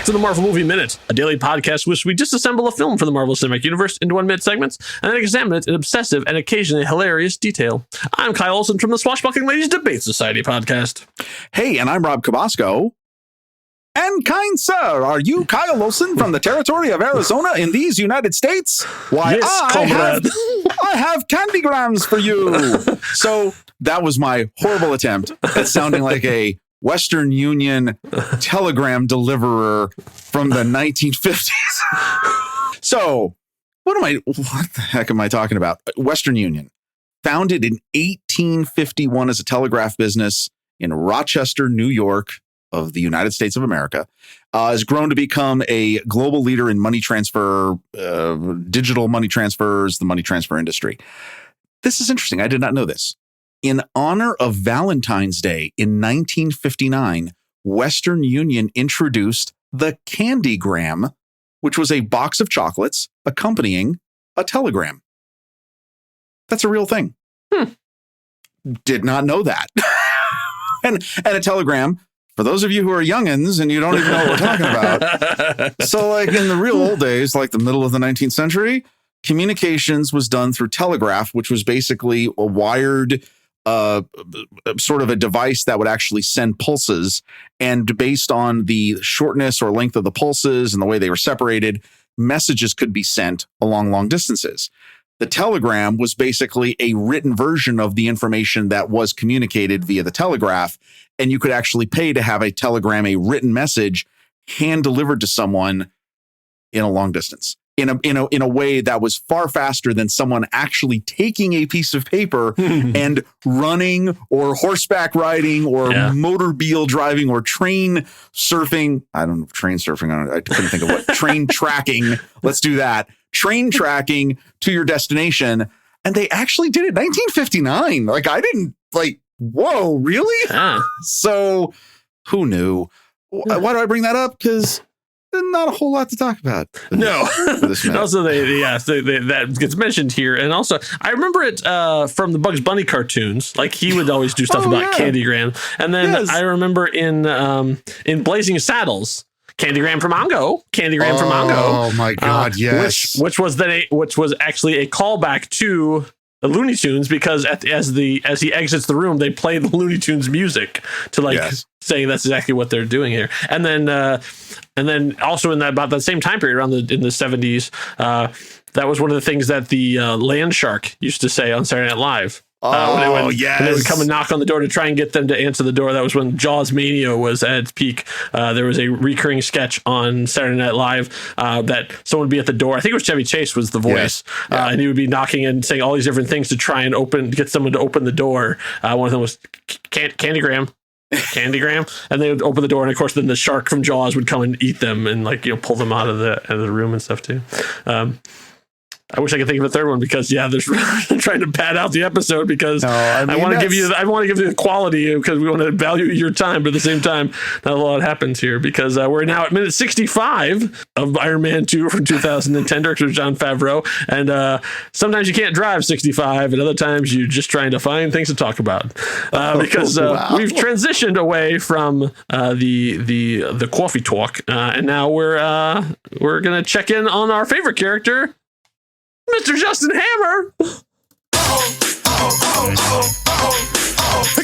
back to the Marvel Movie Minute, a daily podcast which we disassemble a film from the Marvel Cinematic Universe into 1 minute segments and then examine it in obsessive and occasionally hilarious detail. I'm Kyle Olson from the Swashbuckling Ladies Debate Society podcast. Hey, and I'm Rob Cabasco. And kind sir, are you Kyle Olson from the territory of Arizona in these United States? Why, yes, I have candygrams for you. So that was my horrible attempt at sounding like a Western Union telegram deliverer from the 1950s. So what the heck am I talking about? Western Union, founded in 1851 as a telegraph business in Rochester, New York of the United States of America, has grown to become a global leader in money transfer, digital money transfers, the money transfer industry. This is interesting. I did not know this. In honor of Valentine's Day in 1959, Western Union introduced the Candygram, which was a box of chocolates accompanying a telegram. That's a real thing. Did not know that. and a telegram, for those of you who are youngins and you don't even know what we're talking about. So like in the real old days, like the middle of the 19th century, communications was done through telegraph, which was basically a wired sort of a device that would actually send pulses, and based on the shortness or length of the pulses and the way they were separated, messages could be sent along long distances. The telegram was basically a written version of the information that was communicated via the telegraph, and you could actually pay to have a telegram, a written message, hand delivered to someone in a long distance. In a way that was far faster than someone actually taking a piece of paper and running or horseback riding or motormobile driving or train surfing. I don't know, train surfing. I couldn't think of what. Train tracking. Let's do that. Train tracking to your destination. And they actually did it 1959. Like I didn't whoa, really? So who knew? Why do I bring that up? Because not a whole lot to talk about. No. Also, that gets mentioned here. And also, I remember it from the Bugs Bunny cartoons. Like, he would always do stuff about Candygram. And then I remember in Blazing Saddles, Candygram from Mongo. Oh, my God, yes. Which was actually a callback to the Looney Tunes, because as he exits the room, they play the Looney Tunes music to saying that's exactly what they're doing here. And then also in about that same time period, in the 70s, that was one of the things that the Land Shark used to say on Saturday Night Live. When they would come and knock on the door to try and get them to answer the door. That was when Jaws Mania was at its peak. There was a recurring sketch on Saturday Night Live that someone would be at the door. I think it was Chevy Chase was the voice. And he would be knocking and saying all these different things to try and get someone to open the door. One of them was Candygram. And they would open the door, and of course then the shark from Jaws would come and eat them and pull them out of the room and stuff too. I wish I could think of a third one, because there's trying to pad out the episode, because I want to give you the quality, because we want to value your time, but at the same time, not a lot happens here, because we're now at minute 65 of Iron Man 2 from 2010, director Jon Favreau, and sometimes you can't drive 65, and other times you're just trying to find things to talk about, because we've transitioned away from the coffee talk, and now we're gonna check in on our favorite character, Mr. Justin Hammer. Pick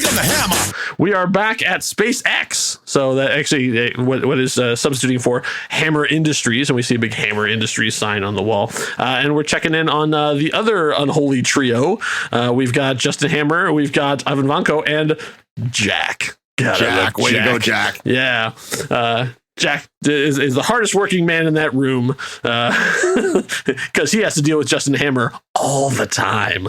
up the hammer. We are back at SpaceX. So that actually what is substituting for Hammer Industries, and we see a big Hammer Industries sign on the wall. And we're checking in on the other unholy trio. We've got Justin Hammer, we've got Ivan Vanko, and Jack. Way to go, Jack. Yeah. Jack is the hardest working man in that room, because he has to deal with Justin Hammer all the time.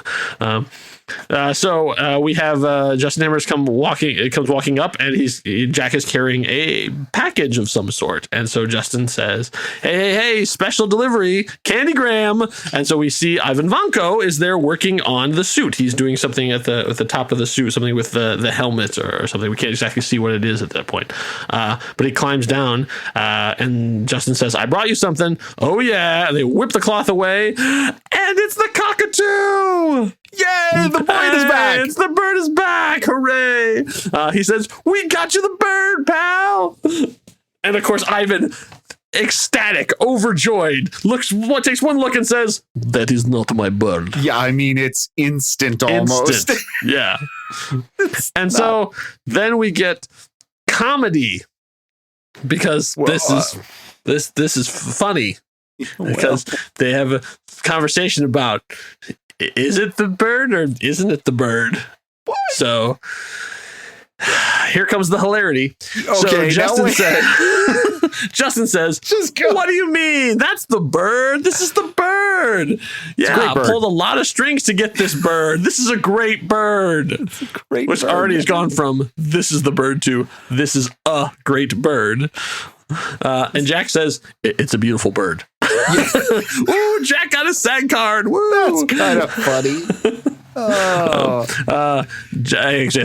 So we have Justin Hammer comes walking up, and Jack is carrying a package of some sort. And so Justin says, hey, special delivery, Candygram. And so we see Ivan Vanko is there working on the suit. He's doing something at the top of the suit, something with the helmet or something. We can't exactly see what it is at that point. But he climbs down, and Justin says, I brought you something. Oh, yeah. And they whip the cloth away, and it's the cockatoo. Yay, the bird is back. The bird is back. Hooray. He says, we got you the bird, pal. And of course, Ivan ecstatic, overjoyed, takes one look and says, "That is not my bird." Yeah, I mean, it's instant almost. Instant. Yeah. So then we get comedy because this is funny because they have a conversation about, is it the bird or isn't it the bird? What? So here comes the hilarity. Okay, so Justin says, "What do you mean? That's the bird. This is the bird. Yeah, I pulled a lot of strings to get this bird. This is a great bird." Which already has gone from "this is the bird" to "this is a great bird." And Jack says, "It's a beautiful bird." Ooh, Jack got a SAG card. Woo! That's kind of funny. I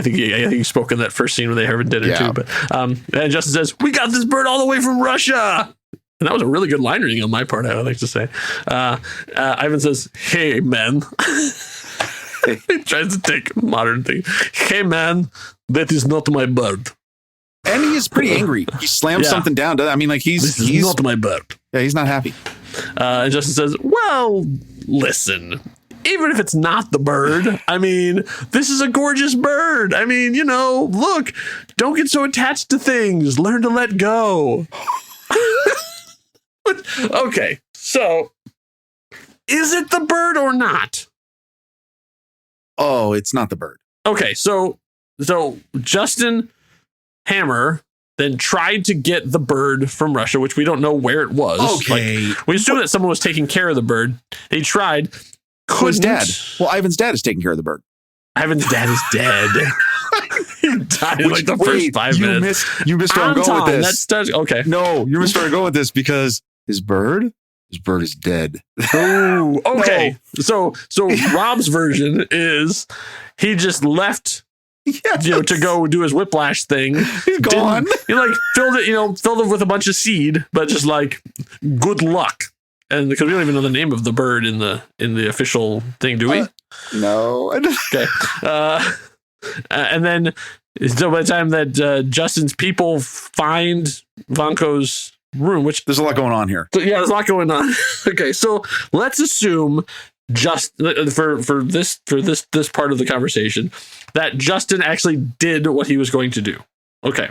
think he spoke in that first scene when they having dinner too. But and Justin says, "We got this bird all the way from Russia," and that was a really good line reading on my part, I would like to say. Ivan says, "Hey man," he tries to take modern thing. "Hey man, that is not my bird." And he is pretty angry. He slams something down. I mean, like he's not my bird. Yeah, he's not happy. And Justin says, "Well, listen. Even if it's not the bird, I mean, this is a gorgeous bird. I mean, look, don't get so attached to things. Learn to let go." Okay, so is it the bird or not? Oh, it's not the bird. Okay, so Justin Hammer then tried to get the bird from Russia, which we don't know where it was. Okay. We assume that someone was taking care of the bird. He tried. His dad. Well, Ivan's dad is taking care of the bird. Ivan's dad is dead. He died in the first 5 minutes. You missed where I'm going with this. Okay. No, you missed where I'm going with this because his bird is dead. Oh, okay. No. So Rob's version is he just left to go do his whiplash thing. He's gone. He filled it with a bunch of seed, but just good luck. And because we don't even know the name of the bird in the official thing, do we? No. Okay. And then, so by the time that Justin's people find Vanko's room, which there's a lot going on here. So, yeah, there's a lot going on. Okay, so let's assume for this part of the conversation that Justin actually did what he was going to do. Okay.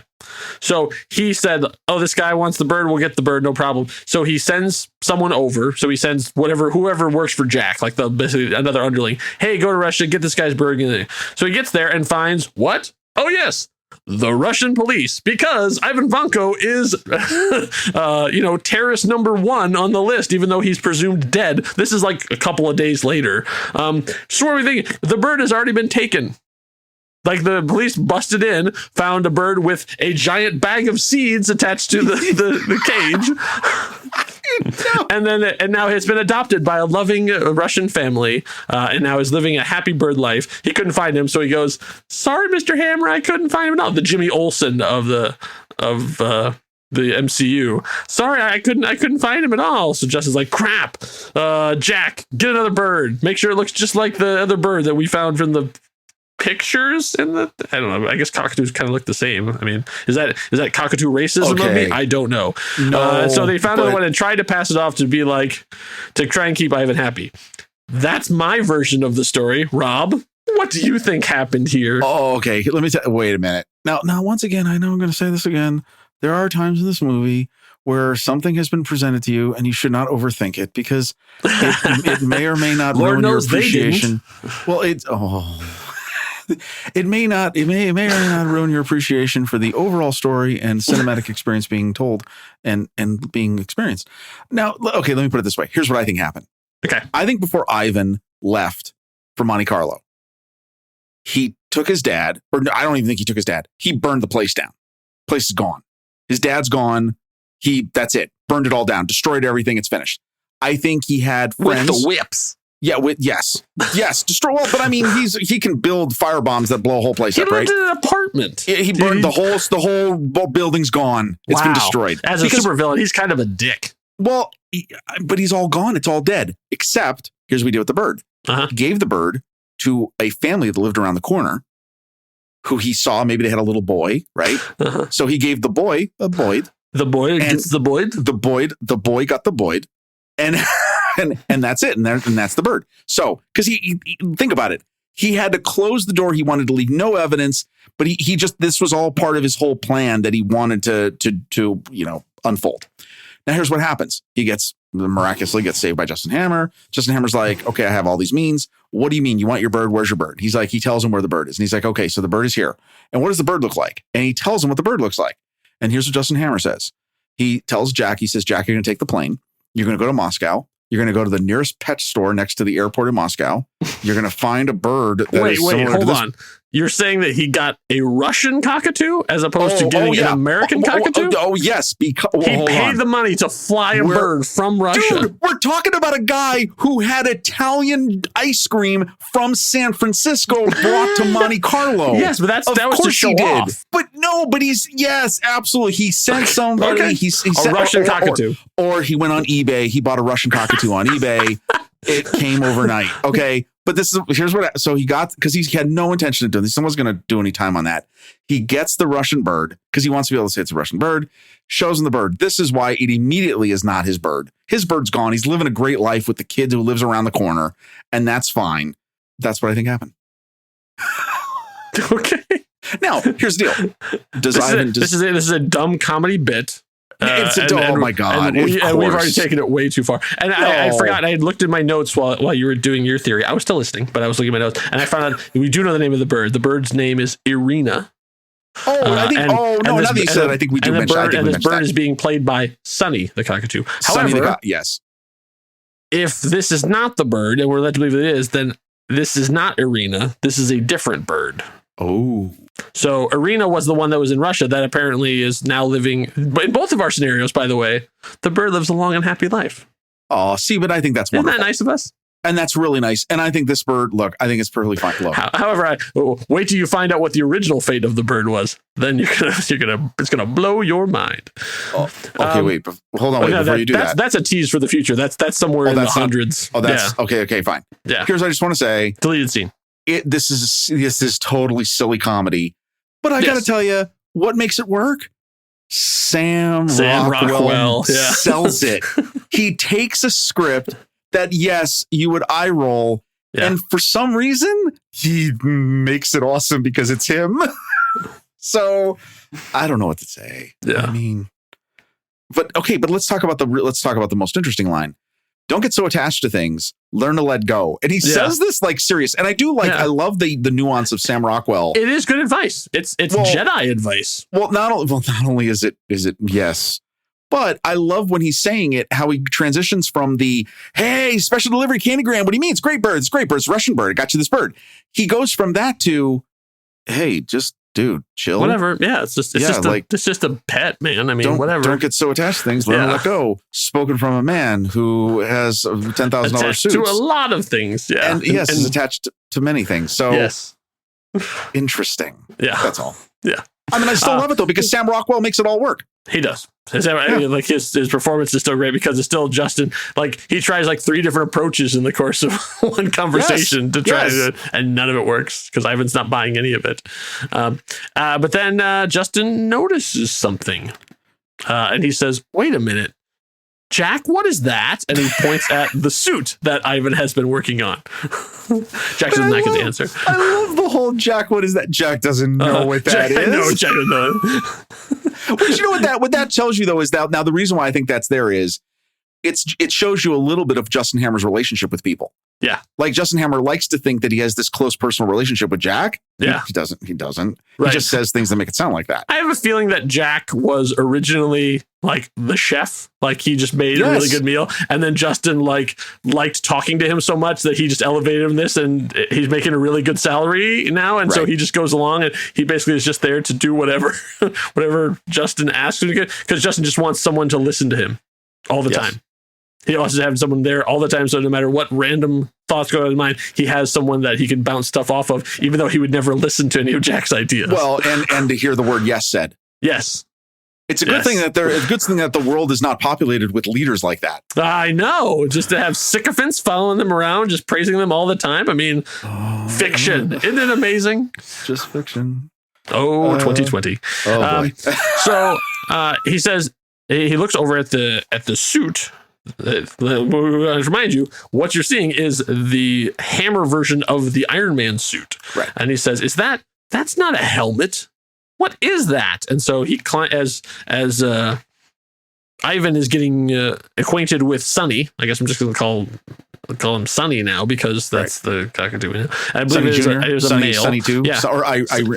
So he said, "Oh, this guy wants the bird. We'll get the bird. No problem." So he sends someone over. So he sends whoever works for Jack, basically another underling. "Hey, go to Russia, get this guy's bird." So he gets there and finds what? Oh, yes. The Russian police, because Ivan Vanko is, terrorist number 1 on the list, even though he's presumed dead. This is a couple of days later. So what are we thinking? The bird has already been taken. The police busted in, found a bird with a giant bag of seeds attached to the cage. And now it's been adopted by a loving Russian family, and now is living a happy bird life. He couldn't find him, so he goes, "Sorry, Mr. Hammer, I couldn't find him at all." The Jimmy Olsen of the MCU. "Sorry, I couldn't find him at all." So Justin's like, "Crap, Jack, get another bird. Make sure it looks just like the other bird that we found from the pictures." I don't know. I guess cockatoos kind of look the same. I mean, is that cockatoo racism of me? I don't know. No. So they found another one and tried to pass it off to be to try and keep Ivan happy. That's my version of the story. Rob, what do you think happened here? Oh, okay. Let me wait a minute. Now, once again, I know I'm going to say this again. There are times in this movie where something has been presented to you and you should not overthink it because it may or may not ruin your appreciation. Well, it may or may not ruin your appreciation for the overall story and cinematic experience being told and being experienced. Now, okay, let me put it this way. Here's what I think happened. Okay. I think before Ivan left for Monte Carlo, he took his dad, or no, I don't even think he took his dad. He burned the place down. Place is gone. His dad's gone. That's it. Burned it all down. Destroyed everything. It's finished. I think he had friends. With the whips. Yeah, yes, destroy. Well, but I mean, he can build firebombs that blow a whole place up, right? He lived in an apartment. He burned the whole building's gone. It's been destroyed. As a supervillain, he's kind of a dick. Well, but he's all gone. It's all dead. Except, here's what we did with the bird. Uh-huh. He gave the bird to a family that lived around the corner, who he saw. Maybe they had a little boy, right? Uh-huh. So he gave the boy The boy gets the Boyd. The boy got the Boyd, and and that's it. And that's the bird. So because he think about it, he had to close the door. He wanted to leave no evidence, but he just this was all part of his whole plan that he wanted to unfold. Now here's what happens. He miraculously gets saved by Justin Hammer. Justin Hammer's like, okay, I have all these means. What do you mean? You want your bird? Where's your bird? He tells him where the bird is. And he's like, okay, so the bird is here. And what does the bird look like? And he tells him what the bird looks like. And here's what Justin Hammer says. He tells Jack, he says, Jack, you're going to take the plane. You're going to go to Moscow. You're going to go to the nearest pet store next to the airport in Moscow. You're going to find a bird that wait, hold on. You're saying that he got a Russian cockatoo as opposed to getting an American cockatoo? Yes. Because he paid the money to fly a bird from Russia. Dude, we're talking about a guy who had Italian ice cream from San Francisco brought to Monte Carlo. Yes, but that was to show off. But yes, absolutely. He sent somebody. Okay. He sent a Russian cockatoo. Or he went on eBay. He bought a Russian cockatoo on eBay. It came overnight. Okay. But here's what, so he got, because he had no intention of doing this. Someone's going to do any time on that. He gets the Russian bird because he wants to be able to say it's a Russian bird, shows him the bird. This is why it immediately is not his bird. His bird's gone. He's living a great life with the kid who lives around the corner, and that's fine. That's what I think happened. Okay. Now, here's the deal. This is a dumb comedy bit. Oh my God. We've already taken it way too far. And I forgot, I had looked at my notes while you were doing your theory. I was still listening, but I was looking at my notes, and I found out we do know the name of the bird. The bird's name is Irina. I think we do mention that. And this bird is being played by Sonny, the cockatoo. However, yes. If this is not the bird, and we're led to believe it is, then this is not Irina. This is a different bird. Oh. So Irina was the one that was in Russia that apparently is now living. But in both of our scenarios, by the way, the bird lives a long and happy life. Oh, see, but I think that's wonderful. Isn't that nice of us? And that's really nice. And I think this bird, I think it's perfectly fine. However, wait till you find out what the original fate of the bird was. Then it's gonna blow your mind. Oh, okay, wait, hold on, before you do that. That's a tease for the future. That's somewhere in the hundreds. Okay, fine. Yeah. Here's what I just want to say. Deleted scene. This is totally silly comedy, but I got to tell you, what makes it work? Sam Rockwell sells it. He takes a script that, yes, you would eye roll, and for some reason, he makes it awesome because it's him. So I don't know what to say. Yeah. I mean, but let's talk about the most interesting line. Don't get so attached to things. Learn to let go. And he says this like serious. And I do I love the nuance of Sam Rockwell. It is good advice. It's Jedi advice. Well, not only is it yes, but I love when he's saying it, how he transitions from the, hey, special delivery candygram. What do you mean? It's great bird. It's great bird. It's Russian bird. I got you this bird. He goes from that to, hey, just dude, chill. Whatever. Yeah, it's just a pet, man. I mean, whatever. Don't get so attached to things. Learn to let go. Spoken from a man who has a $10,000 suit. To a lot of things. Yeah. And is attached to many things. So yes. Interesting. Yeah. That's all. Yeah. I mean, I still love it though, because Sam Rockwell makes it all work. He does. His performance is still great because it's still Justin. Like, he tries 3 different approaches in the course of one conversation to try to do it, and none of it works because Ivan's not buying any of it. But then Justin notices something, and he says, "Wait a minute, Jack, what is that?" And he points at the suit that Ivan has been working on. Jack does not get the answer. I love the whole Jack, what is that? Jack doesn't know what that is. No, Jack doesn't know. But you know what that tells you, though, is that now the reason why I think that's there is it shows you a little bit of Justin Hammer's relationship with people. Yeah. Like, Justin Hammer likes to think that he has this close personal relationship with Jack. Yeah. He doesn't. Right. He just says things that make it sound like that. I have a feeling that Jack was originally the chef. He just made a really good meal. And then Justin liked talking to him so much that he just elevated him this, and he's making a really good salary now. And so he just goes along, and he basically is just there to do whatever Justin asks him to get, because Justin just wants someone to listen to him all the time. He also has someone there all the time, so no matter what random thoughts go in his mind, he has someone that he can bounce stuff off of, even though he would never listen to any of Jack's ideas. Well, and to hear the word "yes" said. Yes. It's a good thing that the world is not populated with leaders like that. I know. Just to have sycophants following them around, just praising them all the time. I mean, fiction. Isn't it amazing? Just fiction. 2020. Oh, boy. So he says, he looks over at the suit. Remind you, what you're seeing is the Hammer version of the Iron Man suit. Right. And he says, that's not a helmet. What is that? And so he, as Ivan is getting acquainted with Sonny, I guess I'm just going to call him Sonny now because that's the cockatoo. I believe it was a male. Sonny 2? Yeah.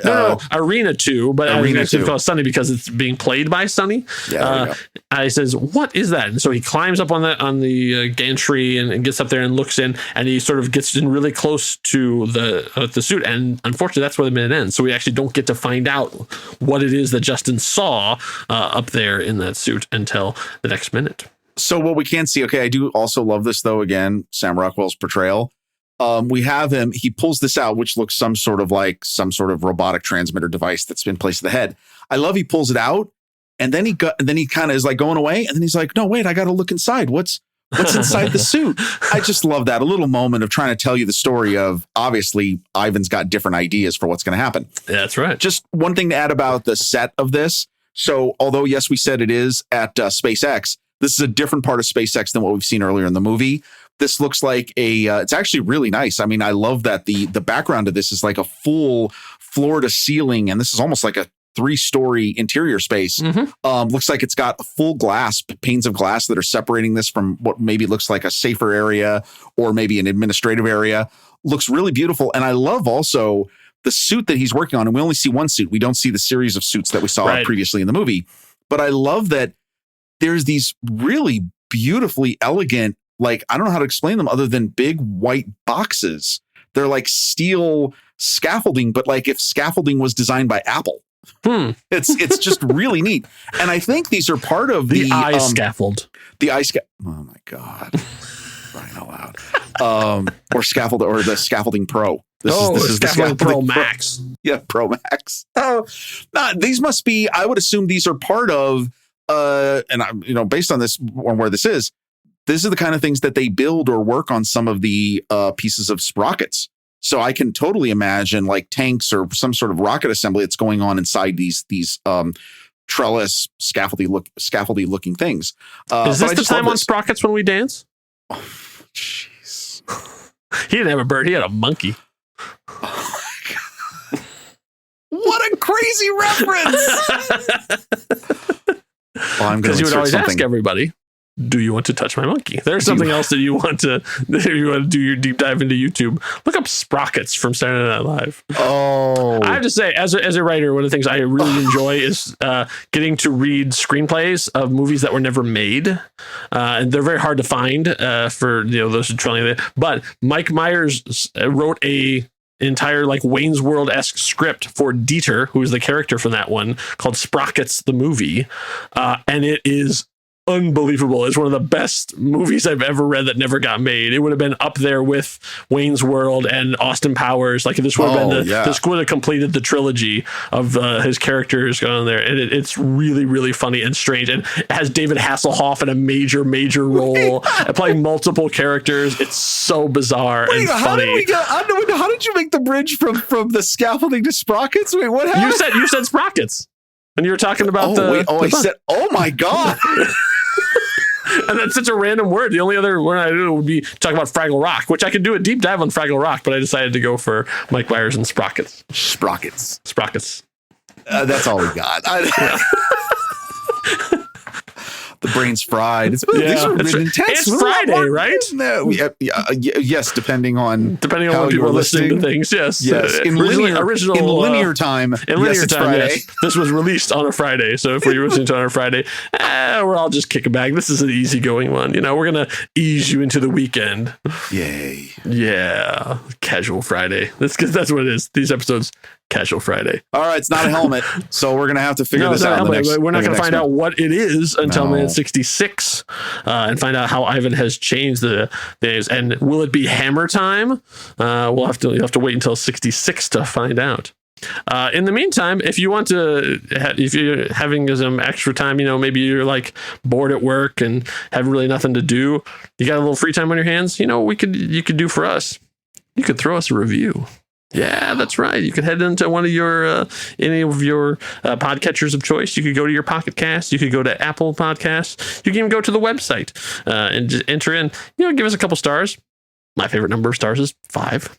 No, Arena 2, but Arena 2 call Sonny because it's being played by Sonny. Yeah, he says, what is that? And so he climbs up on the gantry and gets up there and looks in, and he sort of gets in really close to the suit. And unfortunately, that's where the minute ends. So we actually don't get to find out what it is that Justin saw up there in that suit until the next minute. So what we can see, okay, I do also love this, though, again, Sam Rockwell's portrayal. We have him, he pulls this out, which looks some sort of robotic transmitter device that's been placed in the head. I love he pulls it out, and then he kind of is like going away, and then he's like, no, wait, I got to look inside. What's inside the suit? I just love that. A little moment of trying to tell you the story of, obviously, Ivan's got different ideas for what's going to happen. That's right. Just one thing to add about the set of this. So although, yes, we said it is at SpaceX, this is a different part of SpaceX than what we've seen earlier in the movie. This looks like it's actually really nice. I mean, I love that the background of this is like a full floor to ceiling, and this is almost like a 3-story interior space. Mm-hmm. Looks like it's got full panes of glass that are separating this from what maybe looks like a safer area or maybe an administrative area. Looks really beautiful. And I love also the suit that he's working on. And we only see one suit. We don't see the series of suits that we saw previously in the movie. But I love that there's these really beautifully elegant, like, I don't know how to explain them other than big white boxes. They're like steel scaffolding, but like if scaffolding was designed by Apple. It's just really neat. And I think these are part of the eye scaffold. The eye oh my God. Crying out loud. Or the scaffolding pro. This is the scaffolding Pro Max. Yeah, Pro Max. Oh, these must be, I would assume these are part of and I'm, based on this, on where this is the kind of things that they build or work on some of the pieces of sprockets. So I can totally imagine like tanks or some sort of rocket assembly that's going on inside these trellis scaffoldy looking things. Is this the time on Sprockets when we dance? Oh, jeez. He didn't have a bird. He had a monkey. Oh my God. What a crazy reference. Well, I'm going to you would always ask everybody, do you want to touch my monkey? There's something else that you want to do your deep dive into YouTube. Look up Sprockets from Saturday Night Live. Oh, I have to say, as a writer, one of the things I really enjoy is getting to read screenplays of movies that were never made. And they're very hard to find for those who are trying it. But Mike Myers wrote a entire like Wayne's World-esque script for Dieter, who is the character from that one, called Sprockets the Movie. And it is unbelievable. It's one of the best movies I've ever read that never got made. It would have been up there with Wayne's World and Austin Powers. Like this would have been this would have completed the trilogy of his characters going there. And it's really, really funny and strange. And it has David Hasselhoff in a major, major role playing multiple characters. It's so bizarre and funny. How did you make the bridge from the scaffolding to Sprockets? Wait, what happened? You said Sprockets. And you were talking about I said, oh my God. And that's such a random word. The only other word I do would be talking about Fraggle Rock, which I could do a deep dive on Fraggle Rock, but I decided to go for Mike Myers and Sprockets. Sprockets. That's all we got. The brain's fried. These are really intense. It's Friday, right? No, yes, depending on when people are listening to things. Yes. In linear time. Yes. This was released on a Friday, so if you're listening to it on a Friday, we're all just kicking back. This is an easygoing one. We're gonna ease you into the weekend. Yay! Yeah, casual Friday. That's what it is. These episodes. Casual Friday. All right, it's not a helmet, so we're gonna have to figure this out. We're not gonna find out what it is until minute 66, and find out how Ivan has changed the days. And will it be hammer time? You'll have to wait until 66 to find out. In the meantime, if you want to, if you're having some extra time, maybe you're like bored at work and have really nothing to do, you got a little free time on your hands. You could do for us. You could throw us a review. Yeah, that's right. You could head into one of your any of your podcatchers of choice. You could go to your Pocket Cast. You could go to Apple Podcasts. You can even go to the website and just enter in. Give us a couple stars. My favorite number of stars is 5.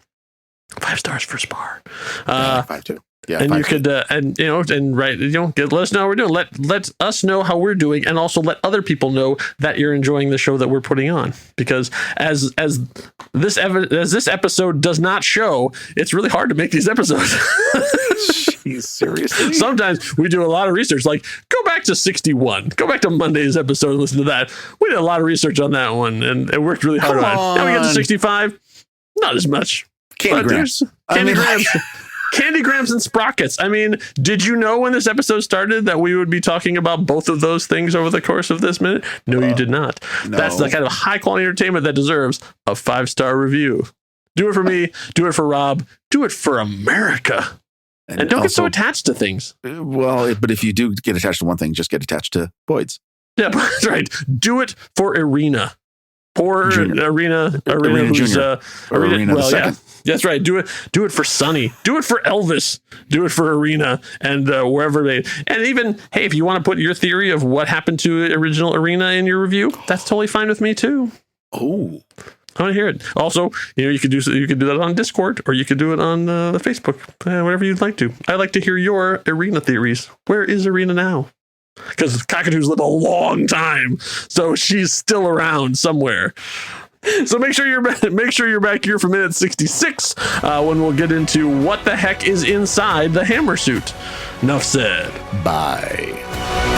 5 stars for Spar. 5 too. Yeah, and you could, let us know how we're doing. Let us know how we're doing, and also let other people know that you're enjoying the show that we're putting on. Because as this episode does not show, it's really hard to make these episodes. Jeez, seriously. Sometimes we do a lot of research. Like, go back to 61. Go back to Monday's episode and listen to that. We did a lot of research on that one, and it worked really hard on it. Now we get to 65. Not as much. Candygrams. Candygrams and sprockets. I mean, did you know when this episode started that we would be talking about both of those things over the course of this minute? No, you did not. No. That's the kind of high quality entertainment that deserves a 5-star review. Do it for me. Do it for Rob. Do it for America. And don't get so attached to things. Well, but if you do get attached to one thing, just get attached to Boyd's. Yeah, that's right. Do it for Irina. Poor Irina who's Junior. Irina the second. Yeah. That's right. Do it for Sonny. Do it for Elvis. Do it for Irina and wherever they. And even, hey, if you want to put your theory of what happened to original Irina in your review, that's totally fine with me too. Oh, I want to hear it. Also, you could do that on Discord, or you could do it on the Facebook, whatever you'd like to. I like to hear your Irina theories. Where is Irina now? Because cockatoos live a long time, so she's still around somewhere. So make sure you're back here for minute 66 when we'll get into what the heck is inside the hammer suit. Enough said. Bye.